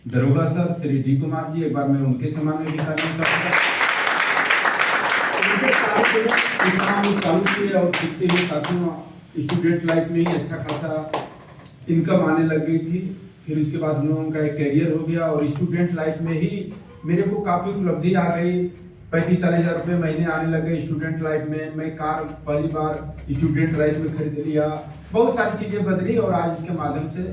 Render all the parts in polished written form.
दरोगा sir Shri D Kumar ji, एक बार मैं उनके सम्मान में भी करना चाहूँगा। चालू किए और सीखते हुए साथियों स्टूडेंट लाइफ में ही अच्छा खासा इनकम आने लग गई थी। फिर उसके बाद हम लोगों का एक करियर हो गया और स्टूडेंट लाइफ में ही मेरे को काफ़ी उपलब्धि आ गई। 35-40 हज़ार रुपये महीने आने लग गए स्टूडेंट लाइफ में। मैं कार पहली बार स्टूडेंट लाइफ में खरीद लिया। बहुत सारी चीज़ें बदली और आज इसके माध्यम से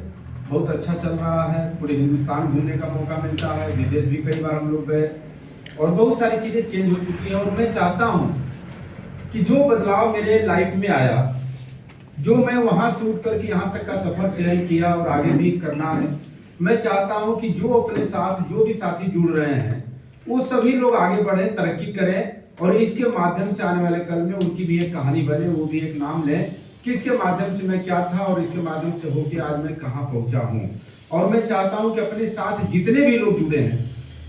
बहुत अच्छा चल रहा है। पूरे हिंदुस्तान घूमने का मौका मिलता है, विदेश भी कई बार हम लोग गए और बहुत सारी चीज़ें चेंज हो चुकी है। और मैं चाहता हूँ कि जो बदलाव मेरे लाइफ में आया, जो मैं वहां से उठ करके यहाँ तक का सफर तय किया और आगे भी करना है, मैं चाहता हूँ कि जो अपने साथ जो भी साथी जुड़ रहे हैं वो सभी लोग आगे बढ़े, तरक्की करें और इसके माध्यम से आने वाले कल में उनकी भी एक कहानी बने, वो भी एक नाम लें कि इसके माध्यम से मैं क्या था और इसके माध्यम से होके आज मैं कहाँ पहुंचा हूँ। और मैं चाहता हूँ कि अपने साथ जितने भी लोग जुड़े हैं,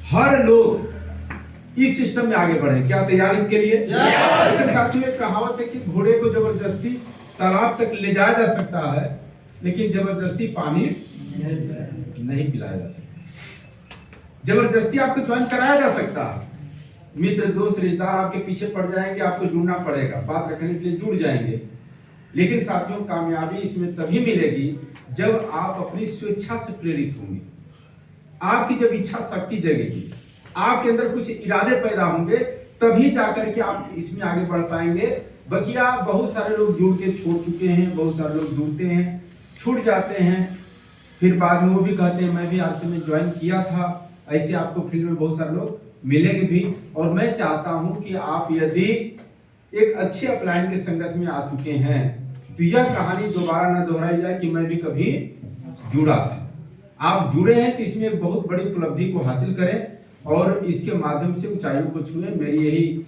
हर लोग इस सिस्टम में आगे बढ़े। क्या तैयार इसके लिए? लेकिन साथियों एक कहावत है कि घोड़े को जबरदस्ती तालाब तक ले जाया जा सकता है, लेकिन जबरदस्ती पानी नहीं पिलाया जा सकता। जबरदस्ती आपको ज्वाइन कराया जा सकता है, मित्र दोस्त रिश्तेदार आपके पीछे पड़ जाएंगे, आपको जुड़ना पड़ेगा, बात रखने के लिए जुड़ जाएंगे। लेकिन साथियों कामयाबी इसमें तभी मिलेगी जब आप अपनी स्वेच्छा से प्रेरित होंगे, आपकी जब इच्छा शक्ति जगेगी, आपके अंदर कुछ इरादे पैदा होंगे, तभी जाकर के आप इसमें आगे बढ़ पाएंगे। बकिया बहुत सारे लोग जुड़ के छोड़ चुके हैं, बहुत सारे लोग जुड़ते हैं, छूट जाते हैं, फिर बाद में वो भी कहते हैं मैं भी आरसी में ज्वाइन किया था। ऐसे आपको फील्ड में बहुत सारे लोग मिलेंगे भी। और मैं चाहता हूं कि आप यदि एक अच्छे अपलाइन के संगत में आ चुके हैं तो यह कहानी दोबारा न दोहराई जाए कि मैं भी कभी जुड़ा था। आप जुड़े हैं तो इसमें एक बहुत बड़ी उपलब्धि को हासिल करें और इसके माध्यम से ऊंचाइयों को छुएं, मेरी यही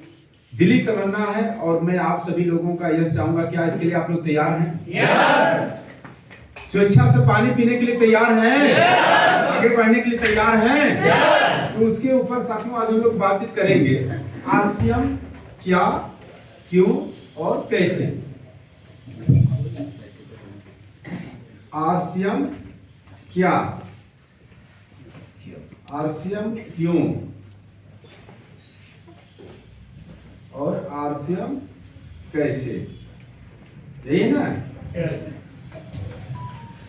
दिली तमन्ना है। और मैं आप सभी लोगों का यश चाहूंगा। क्या इसके लिए आप लोग तैयार हैं? यस। स्वेच्छा से पानी पीने के लिए तैयार हैं? आगे बढ़ने के लिए तैयार हैं? तो उसके ऊपर साथियों आज हम लोग बातचीत करेंगे। आरसीएम क्या, क्यों और कैसे। आरसीएम क्या, आरसीएम क्यों और आरसीएम कैसे, यही है ना?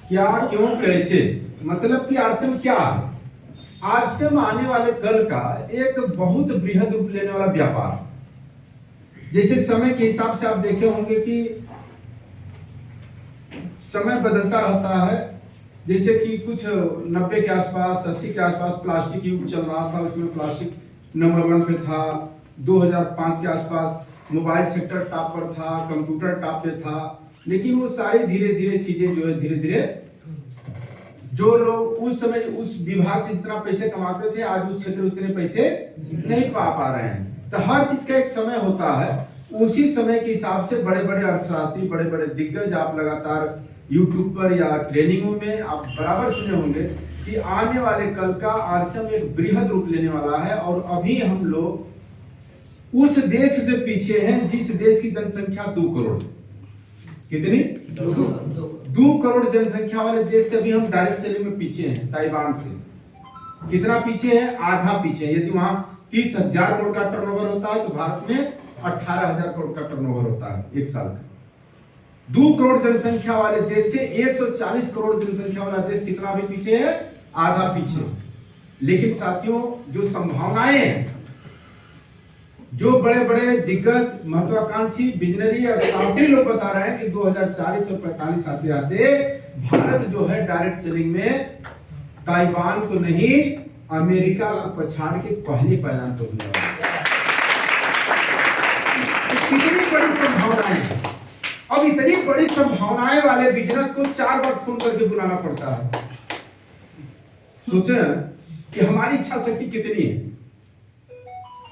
क्या, क्यों, कैसे मतलब कि आरसीएम क्या है? आरसीएम आने वाले कल का एक बहुत बृहद रूप लेने वाला व्यापार। जैसे समय के हिसाब से आप देखे होंगे कि समय बदलता रहता है। जैसे कि कुछ 90 के आसपास 80 के आसपास प्लास्टिक युग चल रहा था, उसमें प्लास्टिक नंबर 1 पे था। 2005 के आसपास मोबाइल सेक्टर टॉप पर था, कंप्यूटर टॉप पे था। लेकिन वो सारी धीरे धीरे चीजें जो है धीरे धीरे जो लोग उस समय उस विभाग से जितना पैसे कमाते थे आज उस क्षेत्र उतने पैसे नहीं पा रहे हैं। तो हर चीज का एक समय होता है, उसी समय के हिसाब से बड़े बड़े अर्थशास्त्री, बड़े बड़े दिग्गज आप लगातार यूट्यूब पर या ट्रेनिंगों में आप बराबर सुने होंगे कि आने वाले कल का आरसीएम एक बृहद रूप लेने वाला है। और अभी हम लोग उस देश से पीछे हैं जिस देश की जनसंख्या 2 करोड़। कितनी? 2 करोड़ जनसंख्या वाले देश से भी हम डायरेक्ट सेलिंग में पीछे हैं। ताइवान से कितना पीछे है? आधा पीछे है। यदि वहां 30,000 करोड़ का टर्नओवर होता है तो भारत में 18,000 करोड़ का टर्नओवर होता है एक साल का। 2 करोड़ जनसंख्या वाले देश से 140 करोड़ जनसंख्या वाला देश कितना भी पीछे है? आधा पीछे। लेकिन साथियों जो संभावनाएं हैं, जो बड़े बड़े दिग्गज महत्वाकांक्षी बिजनरी और शास्त्री लोग बता रहे हैं कि 2040 और 45 आते आते भारत जो है डायरेक्ट सेलिंग में ताइवान को नहीं अमेरिका को पछाड़ के पहले पैदान तो होने वाला है। कितनी बड़ी संभावनाएं हैं। अब इतनी बड़ी संभावनाएं वाले बिजनेस को 4 बार फोन करके बुलाना पड़ता है। सोचे कि हमारी इच्छा शक्ति कितनी है,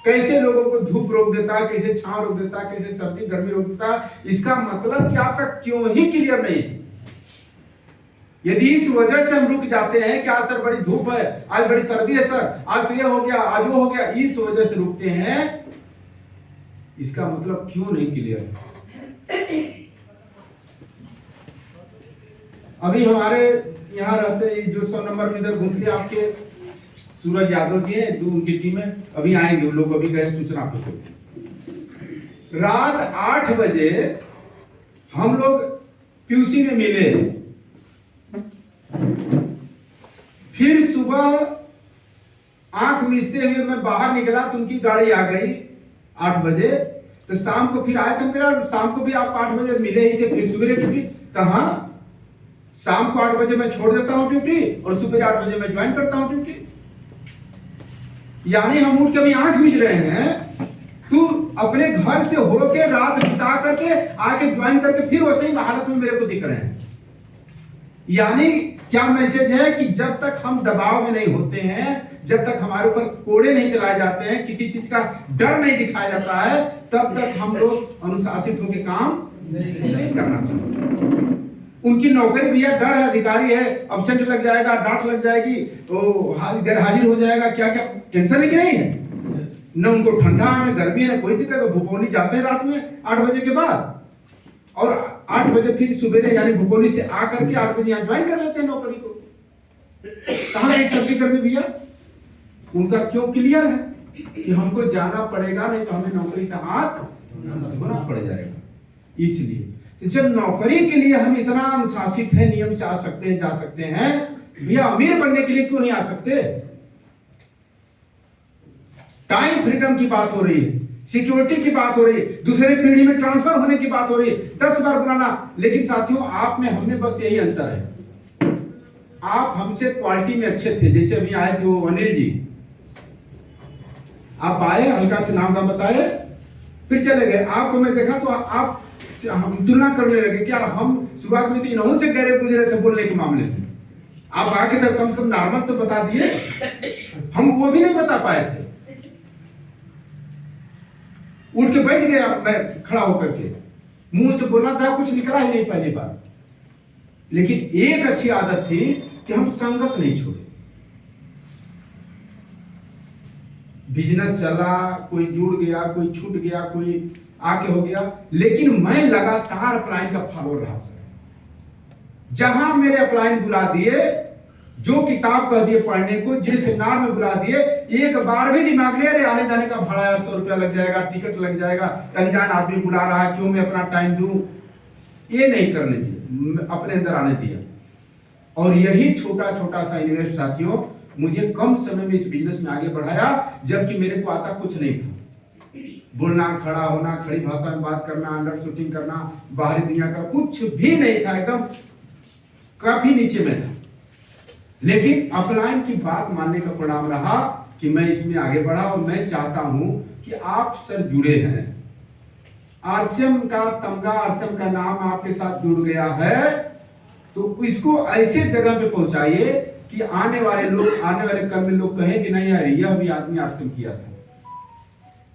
कैसे लोगों को धूप रोक देता है, कैसे छांव रोक देता है, कैसे सर्दी गर्मी रोक देता है। इसका मतलब कि आपका क्यों ही क्लियर नहीं। यदि इस वजह से हम रुक जाते हैं कि आज सर बड़ी धूप है, आज बड़ी सर्दी है सर, आज तो ये हो गया, आज वो हो गया, इस वजह से रुकते हैं, इसका मतलब क्यों नहीं क्लियर है। अभी हमारे यहाँ रहते जो 100 नंबर में इधर घूमते आपके सूरज यादव जी है, उनकी टीम है, अभी आएंगे वो लोग, अभी गए सूचना पे। रात 8 बजे हम लोग पीयूसी में मिले, फिर सुबह आंख मिचते हुए मैं बाहर निकला तो उनकी गाड़ी आ गई 8 बजे। तो शाम को फिर आए थे, शाम को भी आप 8 बजे मिले ही थे, फिर सुबह ड्यूटी कहां, शाम को 8 बजे मैं छोड़ देता हूं ड्यूटी और सुबह 8 बजे मैं ज्वाइन करता हूं ड्यूटी। यानी हम उठ के भी आंख मिच रहे हैं, तू अपने घर से होके रात बिता करके आके ज्वाइन करके फिर वैसे ही हालत में मेरे को दिख रहे हैं। यानी क्या मैसेज है कि जब तक हम दबाव में नहीं होते हैं, जब तक हमारे ऊपर कोड़े नहीं चलाए जाते हैं, किसी चीज का डर नहीं दिखाया जाता है, तब तक हम लोग अनुशासित होकर काम नहीं करना चाहिए। उनकी नौकरी भैया डर है, अधिकारी है, अब्सेंट लग जाएगा, डांट लग जाएगी, तो गैर हाजिर हो जाएगा, क्या क्या टेंशन है कि नहीं है? न उनको ठंडा है, न गर्मी है, न कोई दिक्कत। भुपोली जाते हैं रात में 8 बजे के बाद और 8 बजे फिर सुबह यानी भुपोली से आकर के 8 बजे यहाँ ज्वाइन कर लेते हैं नौकरी को। कहां गई सबकी गर्मी भैया? उनका क्यों क्लियर है कि हमको जाना पड़ेगा, नहीं तो हमें नौकरी से हाथ धोना पड़ जाएगा। इसलिए तो जब नौकरी के लिए हम इतना अनुशासित है, नियम से आ सकते हैं, जा सकते हैं, भैया अमीर बनने के लिए क्यों नहीं आ सकते? टाइम फ्रीडम की बात हो रही है, सिक्योरिटी की बात हो रही है, दूसरे पीढ़ी में ट्रांसफर होने की बात हो रही है, 10 बार बुलाना। लेकिन साथियों आप में हम में बस यही अंतर है, आप हमसे क्वालिटी में अच्छे थे। जैसे अभी आए थे वो अनिल जी, आप आए, हल्का से नाम बताए, फिर चले गए। आपको मैं देखा तो आप हम तुलना करने लगे, क्या हम शुरुआत में इन्हों से गहरे गुजरे थे बोलने के मामले में। आप आके तब कम से कम नॉर्मल तो बता दिए, हम वो भी नहीं बता पाए थे। उठ के बैठ गया मैं खड़ा होकर के, मुंह से बोलना चाहा, कुछ निकला ही नहीं पहली बार। लेकिन एक अच्छी आदत थी कि हम संगत नहीं छोड़े। बिजनेस चला, कोई जुड़ गया, कोई छूट गया, कोई आके हो गया, लेकिन मैं लगातार अपलाइन का फॉलोअर रहा सर। जहां मेरे अपलाइन बुला दिए, जो किताब कह दिए पढ़ने को, जिस सेमिनार में बुला दिए, एक बार भी दिमाग नहीं अरे आने जाने का भाड़ा 100 रुपया लग जाएगा, टिकट लग जाएगा, अनजान आदमी बुला रहा है, क्यों मैं अपना टाइम दूं, ये नहीं करने दिए, अपने अंदर आने दिया। और यही छोटा छोटा सा इन्वेस्ट साथियों मुझे कम समय में इस बिजनेस में आगे बढ़ाया, जबकि मेरे को आता कुछ नहीं था। बोलना, खड़ा होना, खड़ी भाषा में बात करना, अंडर शूटिंग करना, बाहरी दुनिया का कुछ भी नहीं था, एकदम काफी नीचे में था। लेकिन अपलाइन की बात मानने का परिणाम रहा कि मैं इसमें आगे बढ़ा। और मैं चाहता हूं कि आप सर जुड़े हैं, आरसीएम का तमगा, आरसीएम का नाम आपके साथ जुड़ गया है, तो इसको ऐसे जगह पे पहुंचाइए कि आने वाले लोग, आने वाले कल में लोग कहें कि नहीं यार यह भी आदमी आरसीएम किया था।